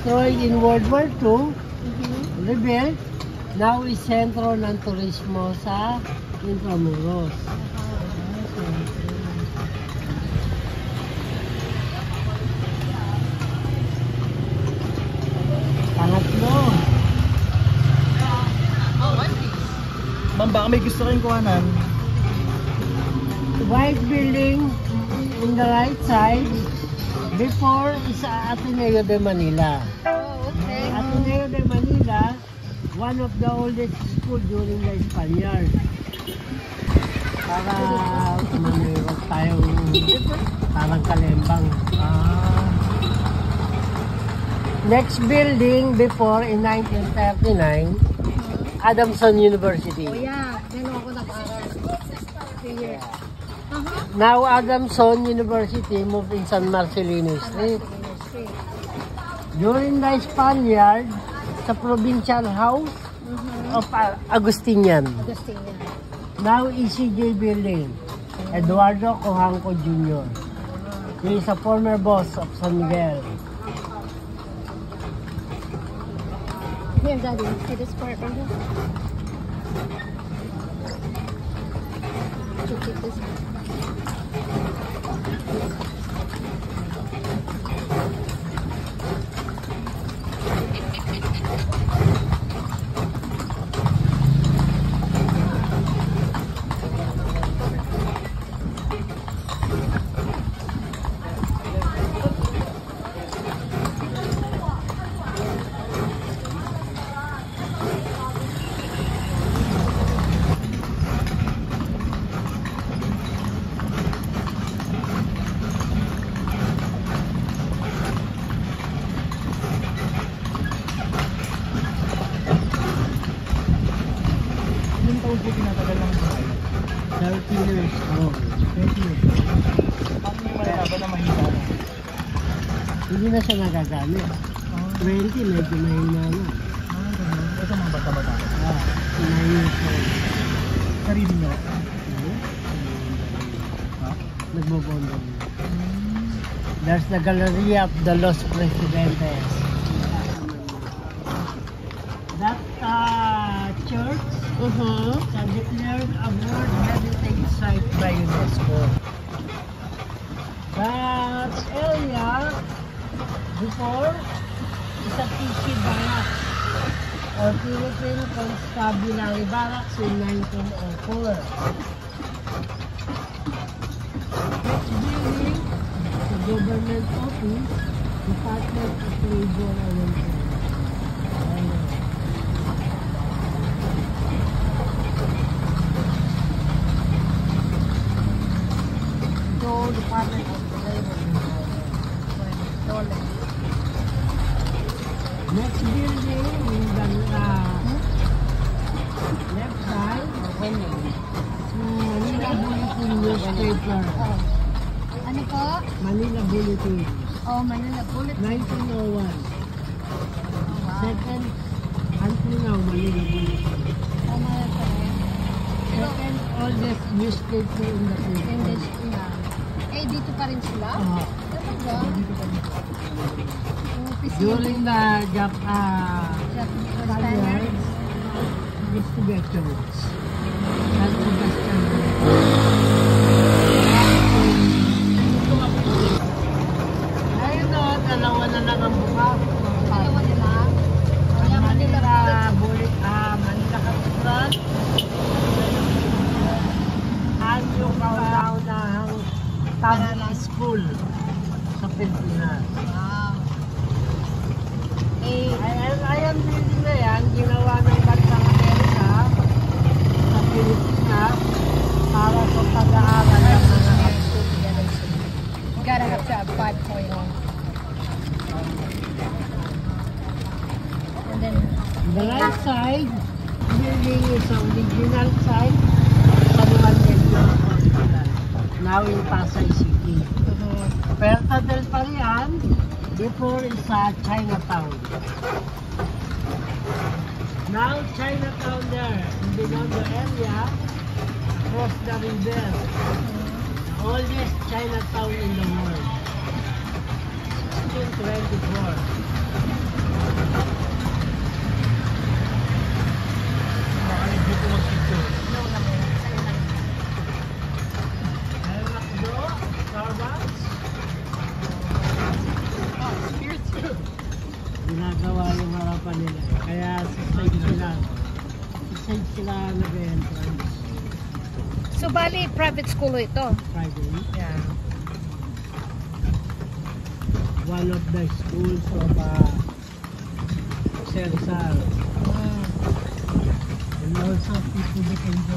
destroyed in World War II, rebuilt, now is sentro ng turismo sa Intramuros. Pangatlo. Ma'am, baka may gusto kayong kuhanan. White building in the right side. Before is Ateneo de Manila. Oh, okay. Ateneo de Manila, one of the oldest school during the Spaniard. Para maniwag tayong parang kalembang. Next building before in 1939, Adamson University. Oh yeah, meron ako nag-aral. Here. Now Adamson University moved in San Marcelino Street. During the Spaniard, sa provincial house of Agustinian. Agustinian. Now ECJ building, Eduardo Cojanco Jr. He is a former boss of San Miguel. Here, Daddy, for this part right here. To keep this. Ilang taon po pinatagal ng bahay? 30 years old. 20 years. Paano yung malalaban na mahina? Hindi na siya nagagamit. 20, medyo mahina na. Ganun. Ito mga bata-bata. 9 years old. Sarili nyo? Nagbobondo. There's the Galleria of the Los Presidentes. That church declared a World Heritage Site by UNESCO. That area before is a PC barracks or Philippine Constabulary Barracks in 1904. Next building, the government office, Department of Labor and Welfare. Department of Labor and Welfare. Next building in the left side, Manila Bulletin newspaper. Ano po? Manila Bulletin, Oh, Manila Bullet. 1901. Second, until now, Manila Bulletin. Tama na po rin. Second oldest newspaper in the Philippines. Eh, dito pa rin sila? Talaga? During the Spaniards? investigations. Ayun o, dalawa na lang ang bukas. Dalawa nila? Manila Cathedral. At yung kauna-unahang public school sa Pilipinas. Wow. Ayan building na yan, ginawa ng Bansang Amerika sa Pilipinas para sa pag-aaral ng mga You gotta have to have 5.0. And then, the right side, building is the original site sa Juan Medyo Hospital, now in Pasay City. Puerta del Parian, before is Chinatown. Now Chinatown there, in Binondo area, across the river, the oldest Chinatown in the world, 1624. Baka hindi ko mag-picture. Meron McDo, Starbucks. Ginagawa yung harapan nila. Kaya sa side sila. Sa side sila nag-entrance. So, bali, private school ito. Friday. Yeah. One of the schools of Sersal. And also people that can go